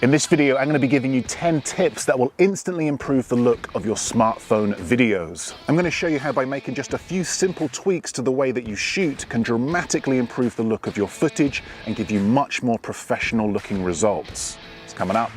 In this video, I'm going to be giving you 10 tips that will instantly improve the look of your smartphone videos. I'm going to show you how by making just a few simple tweaks to the way that you shoot can dramatically improve the look of your footage and give you much more professional looking results. It's coming up.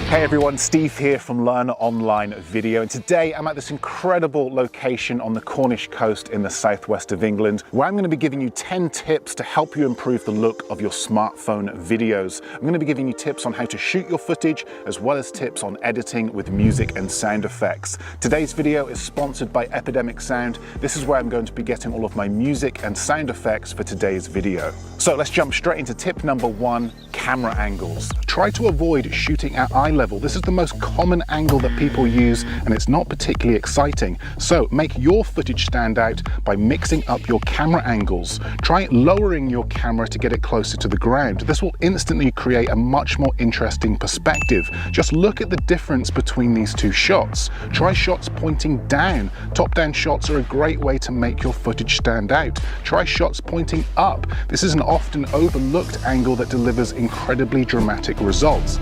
Hey everyone, Steve here from Learn Online Video, and today I'm at this incredible location on the Cornish coast in the southwest of England, where I'm going to be giving you 10 tips to help you improve the look of your smartphone videos. I'm going to be giving you tips on how to shoot your footage, as well as tips on editing with music and sound effects. Today's video is sponsored by Epidemic Sound. This is where I'm going to be getting all of my music and sound effects for today's video. So let's jump straight into tip number 1, camera angles. Try to avoid shooting at eye level. This is the most common angle that people use, and it's not particularly exciting. So make your footage stand out by mixing up your camera angles. Try lowering your camera to get it closer to the ground. This will instantly create a much more interesting perspective. Just look at the difference between these two shots. Try shots pointing down. Top-down shots are a great way to make your footage stand out. Try shots pointing up. This is an often overlooked angle that delivers incredibly dramatic results.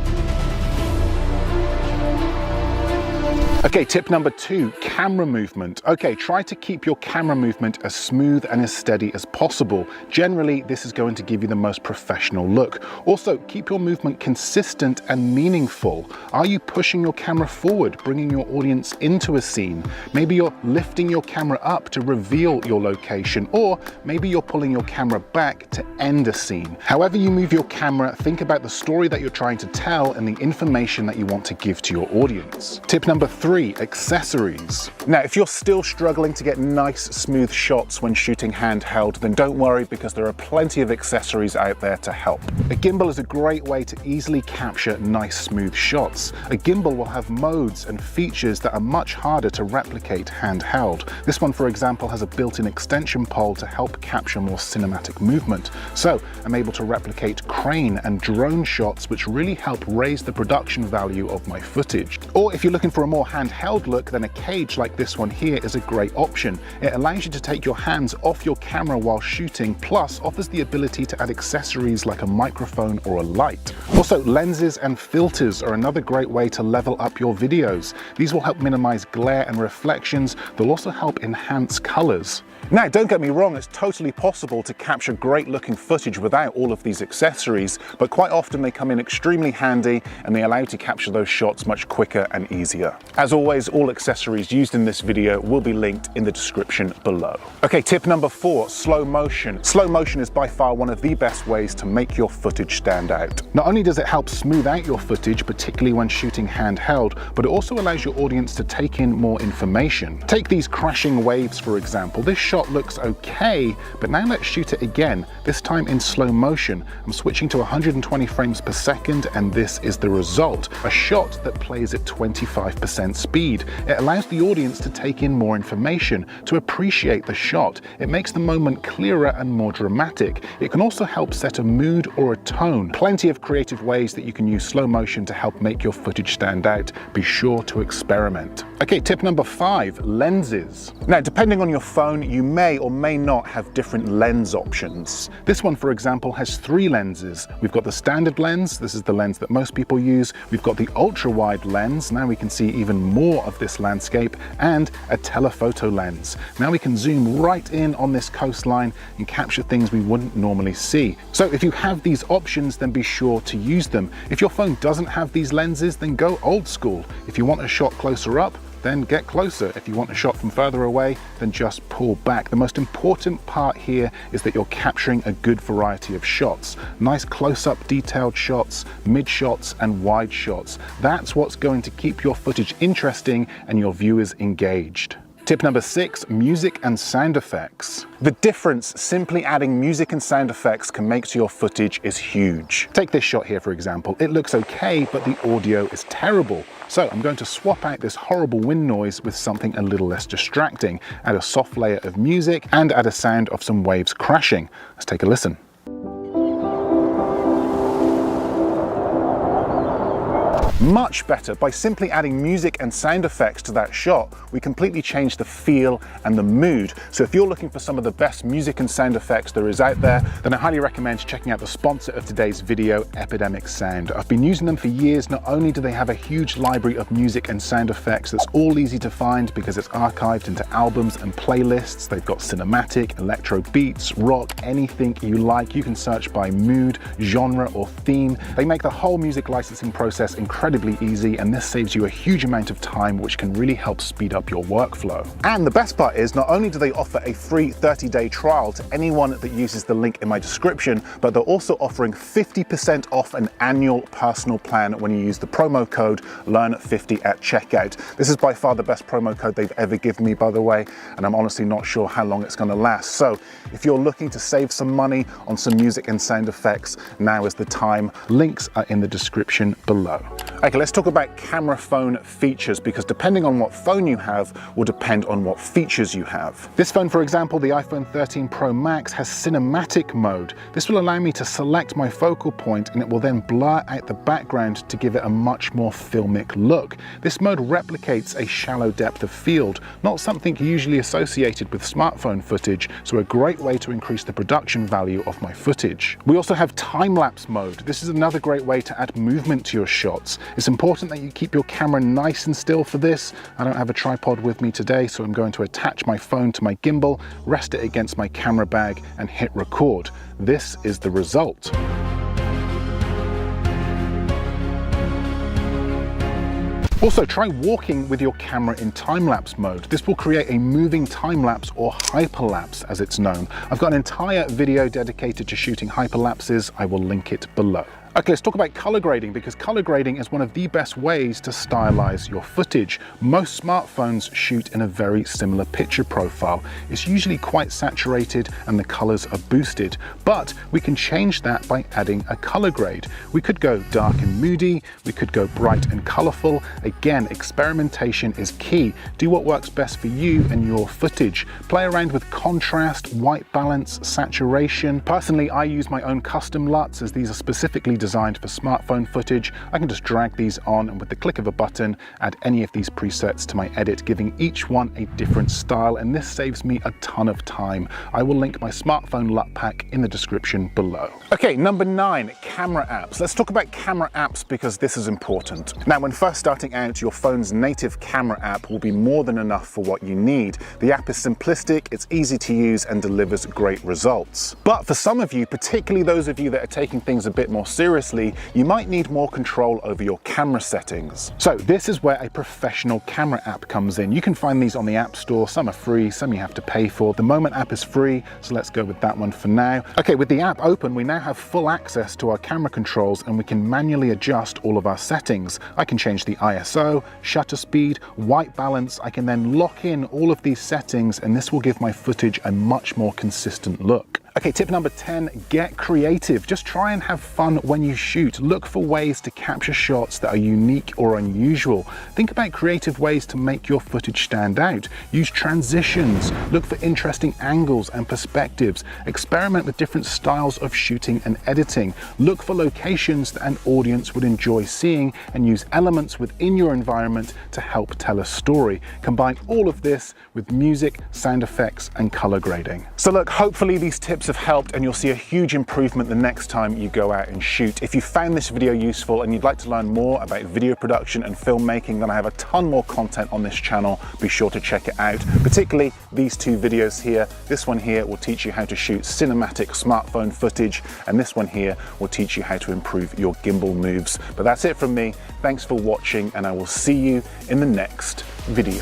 Okay, tip number 2, camera movement. Okay, try to keep your camera movement as smooth and as steady as possible. Generally, this is going to give you the most professional look. Also, keep your movement consistent and meaningful. Are you pushing your camera forward, bringing your audience into a scene? Maybe you're lifting your camera up to reveal your location, or maybe you're pulling your camera back to end a scene. However you move your camera, think about the story that you're trying to tell and the information that you want to give to your audience. Tip number 3, accessories. Now, if you're still struggling to get nice, smooth shots when shooting handheld, then don't worry, because there are plenty of accessories out there to help. A gimbal is a great way to easily capture nice, smooth shots. A gimbal will have modes and features that are much harder to replicate handheld. This one, for example, has a built-in extension pole to help capture more cinematic movement. So I'm able to replicate crane and drone shots, which really help raise the production value of my footage. Or if you're looking for a more handheld look, then a cage like this one here is a great option. It allows you to take your hands off your camera while shooting, plus offers the ability to add accessories like a microphone or a light. Also, lenses and filters are another great way to level up your videos. These will help minimize glare and reflections. They'll also help enhance colors. Now, don't get me wrong, it's totally possible to capture great looking footage without all of these accessories, but quite often they come in extremely handy and they allow you to capture those shots much quicker and easier. As always, all accessories used in this video will be linked in the description below. Okay, tip number 4, slow motion. Slow motion is by far one of the best ways to make your footage stand out. Not only does it help smooth out your footage, particularly when shooting handheld, but it also allows your audience to take in more information. Take these crashing waves, for example. This shot looks okay, but now let's shoot it again, this time in slow motion. I'm switching to 120 frames per second, and this is the result. A shot that plays at 25% speed. It allows the audience to take in more information, to appreciate the shot. It makes the moment clearer and more dramatic. It can also help set a mood or a tone. Plenty of creative ways that you can use slow motion to help make your footage stand out. Be sure to experiment. Okay, tip number 5, lenses. Now, depending on your phone, you may or may not have different lens options. This one, for example, has 3 lenses. We've got the standard lens. This is the lens that most people use. We've got the ultra-wide lens. Now we can see even more of this landscape, and a telephoto lens. Now we can zoom right in on this coastline and capture things we wouldn't normally see. So if you have these options, then be sure to use them. If your phone doesn't have these lenses, then go old school. If you want a shot closer up, then get closer. If you want a shot from further away, then just pull back. The most important part here is that you're capturing a good variety of shots. Nice close-up detailed shots, mid shots, and wide shots. That's what's going to keep your footage interesting and your viewers engaged. Tip number 6, music and sound effects. The difference simply adding music and sound effects can make to your footage is huge. Take this shot here, for example. It looks okay, but the audio is terrible. So I'm going to swap out this horrible wind noise with something a little less distracting, add a soft layer of music, and add a sound of some waves crashing. Let's take a listen. Much better. By simply adding music and sound effects to that shot, we completely change the feel and the mood. So if you're looking for some of the best music and sound effects there is out there, then I highly recommend checking out the sponsor of today's video, Epidemic Sound. I've been using them for years. Not only do they have a huge library of music and sound effects that's all easy to find because it's archived into albums and playlists, they've got cinematic, electro beats, rock, anything you like. You can search by mood, genre or theme. They make the whole music licensing process incredibly easy, and this saves you a huge amount of time, which can really help speed up your workflow. And the best part is, not only do they offer a free 30-day trial to anyone that uses the link in my description, but they're also offering 50% off an annual personal plan when you use the promo code LEARN50 at checkout. This is by far the best promo code they've ever given me, by the way, and I'm honestly not sure how long it's going to last. So if you're looking to save some money on some music and sound effects, now is the time. Links are in the description below. Okay, let's talk about camera phone features, because depending on what phone you have will depend on what features you have. This phone, for example, the iPhone 13 Pro Max, has cinematic mode. This will allow me to select my focal point and it will then blur out the background to give it a much more filmic look. This mode replicates a shallow depth of field, not something usually associated with smartphone footage, so a great way to increase the production value of my footage. We also have time-lapse mode. This is another great way to add movement to your shots. It's important that you keep your camera nice and still for this. I don't have a tripod with me today, so I'm going to attach my phone to my gimbal, rest it against my camera bag and hit record. This is the result. Also, try walking with your camera in time-lapse mode. This will create a moving time-lapse, or hyperlapse as it's known. I've got an entire video dedicated to shooting hyperlapses. I will link it below. Okay, let's talk about color grading, because color grading is one of the best ways to stylize your footage. Most smartphones shoot in a very similar picture profile. It's usually quite saturated and the colors are boosted, but we can change that by adding a color grade. We could go dark and moody, we could go bright and colorful. Again, experimentation is key. Do what works best for you and your footage. Play around with contrast, white balance, saturation. Personally, I use my own custom LUTs, as these are specifically designed for smartphone footage. I can just drag these on and with the click of a button add any of these presets to my edit, giving each one a different style, and this saves me a ton of time. I will link my smartphone LUT pack in the description below. Okay, number 9, camera apps. Let's talk about camera apps because this is important. Now, when first starting out, your phone's native camera app will be more than enough for what you need. The app is simplistic, it's easy to use and delivers great results. But for some of you, particularly those of you that are taking things a bit more seriously, you might need more control over your camera settings. So this is where a professional camera app comes in. You can find these on the App Store. Some are free, some you have to pay for. The Moment app is free, so let's go with that one for now. Okay, with the app open, we now have full access to our camera controls and we can manually adjust all of our settings. I can change the ISO, shutter speed, white balance. I can then lock in all of these settings and this will give my footage a much more consistent look. Okay, tip number 10, get creative. Just try and have fun when you shoot. Look for ways to capture shots that are unique or unusual. Think about creative ways to make your footage stand out. Use transitions, look for interesting angles and perspectives. Experiment with different styles of shooting and editing. Look for locations that an audience would enjoy seeing and use elements within your environment to help tell a story. Combine all of this with music, sound effects, and color grading. So look, hopefully these tips have helped and you'll see a huge improvement the next time you go out and shoot. If you found this video useful and you'd like to learn more about video production and filmmaking, then I have a ton more content on this channel. Be sure to check it out, particularly these 2 videos here. This one here will teach you how to shoot cinematic smartphone footage, and this one here will teach you how to improve your gimbal moves. But that's it from me. Thanks for watching, and I will see you in the next video.